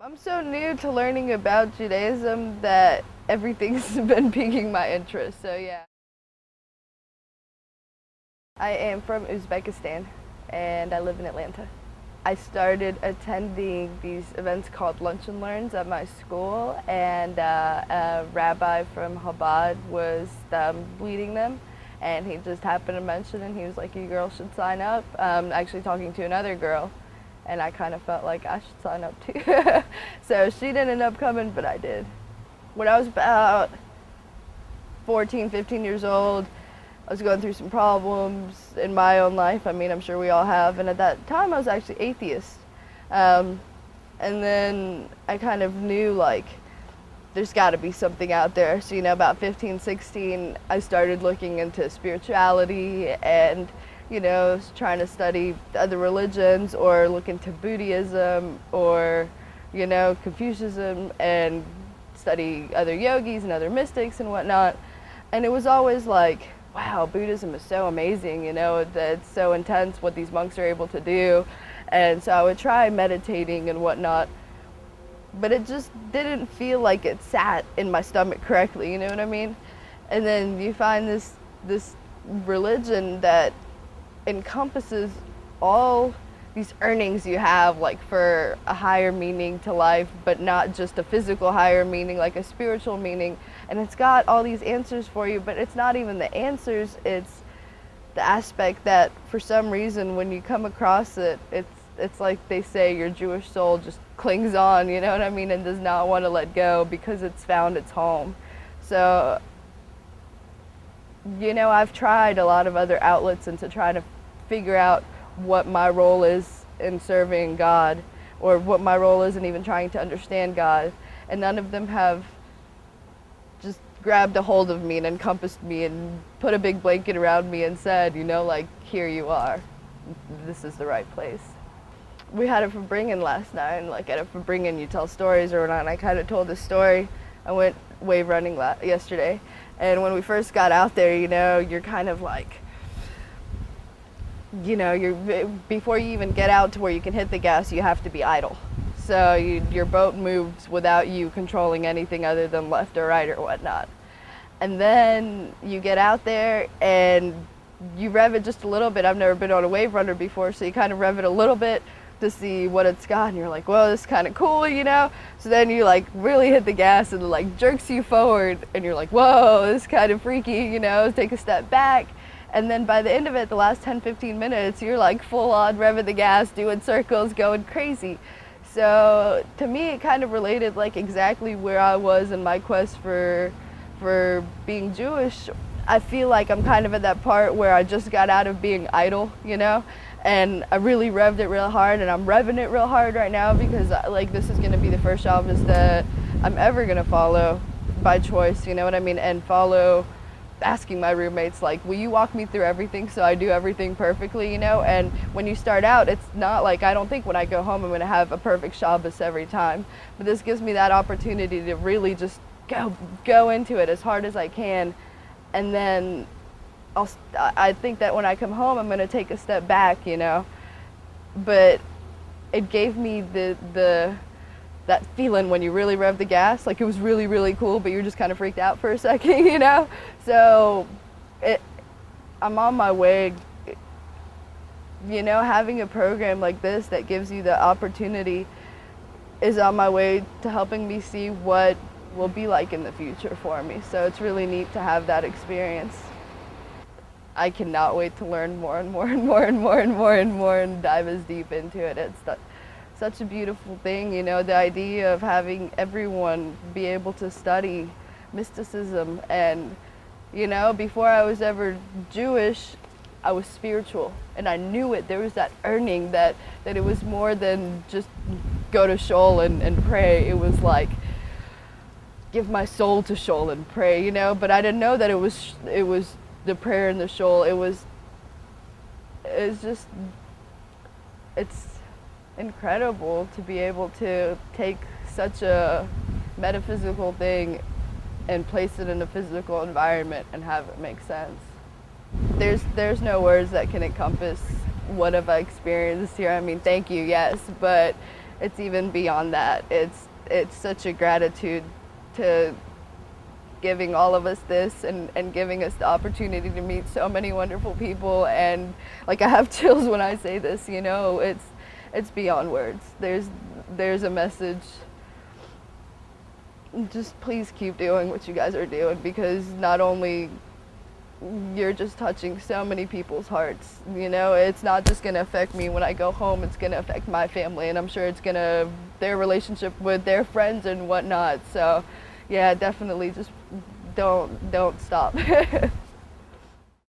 I'm so new to learning about Judaism that everything's been piquing my interest, so yeah. I am from Uzbekistan and I live in Atlanta. I started attending these events called Lunch and Learns at my school, and a rabbi from Chabad was leading them, and he just happened to mention it, and he was like, you girls should sign up. Actually talking to another girl, and I kind of felt like I should sign up too. So she didn't end up coming, but I did. When I was about 14, 15 years old, I was going through some problems in my own life. I mean, I'm sure we all have. And at that time, I was actually atheist. And then I kind of knew, like, there's got to be something out there. So, about 15, 16, I started looking into spirituality and, trying to study other religions or look into Buddhism or, Confucianism and study other yogis and other mystics and whatnot. And it was always like, wow, Buddhism is so amazing, it's so intense what these monks are able to do. And so I would try meditating and whatnot, but it just didn't feel like it sat in my stomach correctly, you know what I mean? And then you find this religion that encompasses all these earnings you have, like for a higher meaning to life, but not just a physical higher meaning, like a spiritual meaning. And it's got all these answers for you, but it's not even the answers, it's the aspect that for some reason when you come across it, it's like they say your Jewish soul just clings on, you know what I mean, and does not want to let go because it's found its home. So, I've tried a lot of other outlets and to try to figure out what my role is in serving God, or what my role is in even trying to understand God, and none of them have just grabbed a hold of me and encompassed me and put a big blanket around me and said, like, here you are, this is the right place. We had a Fabringen last night, and like at a Fabringen you tell stories or whatnot, and I kind of told this story. I went wave running yesterday, and when we first got out there, you're kind of like, before you even get out to where you can hit the gas, you have to be idle. So your boat moves without you controlling anything other than left or right or whatnot. And then you get out there and you rev it just a little bit. I've never been on a wave runner before, so you kind of rev it a little bit to see what it's got, and you're like, whoa, this is kind of cool, So then you like really hit the gas and it like jerks you forward, and you're like, whoa, this is kind of freaky, take a step back. And then by the end of it, the last 10, 15 minutes, you're like full on revving the gas, doing circles, going crazy. So to me, it kind of related like exactly where I was in my quest for being Jewish. I feel like I'm kind of at that part where I just got out of being idle, and I really revved it real hard, and I'm revving it real hard right now because like this is going to be the first Shabbos that I'm ever going to follow by choice, you know what I mean, and follow asking my roommates, like, will you walk me through everything so I do everything perfectly, And when you start out, it's not like, I don't think when I go home I'm going to have a perfect Shabbos every time. But this gives me that opportunity to really just go into it as hard as I can. And then I think that when I come home, I'm going to take a step back, But it gave me that feeling when you really rev the gas, like it was really, really cool, but you're just kind of freaked out for a second, So I'm on my way, having a program like this that gives you the opportunity is on my way to helping me see what will be like in the future for me. So it's really neat to have that experience. I cannot wait to learn more and more and more and more and more and more and dive as deep into it. It's such a beautiful thing, the idea of having everyone be able to study mysticism. And, before I was ever Jewish, I was spiritual, and I knew it. There was that earning that it was more than just go to shul and pray. It was like, give my soul to shul and pray, but I didn't know that it was the prayer and the shul. It's incredible to be able to take such a metaphysical thing and place it in a physical environment and have it make sense. There's no words that can encompass what have I experienced here. I mean, thank you, yes, but it's even beyond that. It's such a gratitude to giving all of us this and giving us the opportunity to meet so many wonderful people. And like, I have chills when I say this, you know, it's beyond words. There's a message. Just please keep doing what you guys are doing, because not only you're just touching so many people's hearts, you know, it's not just going to affect me when I go home, it's going to affect my family, and I'm sure it's going to, their relationship with their friends and whatnot. So yeah, definitely just don't stop.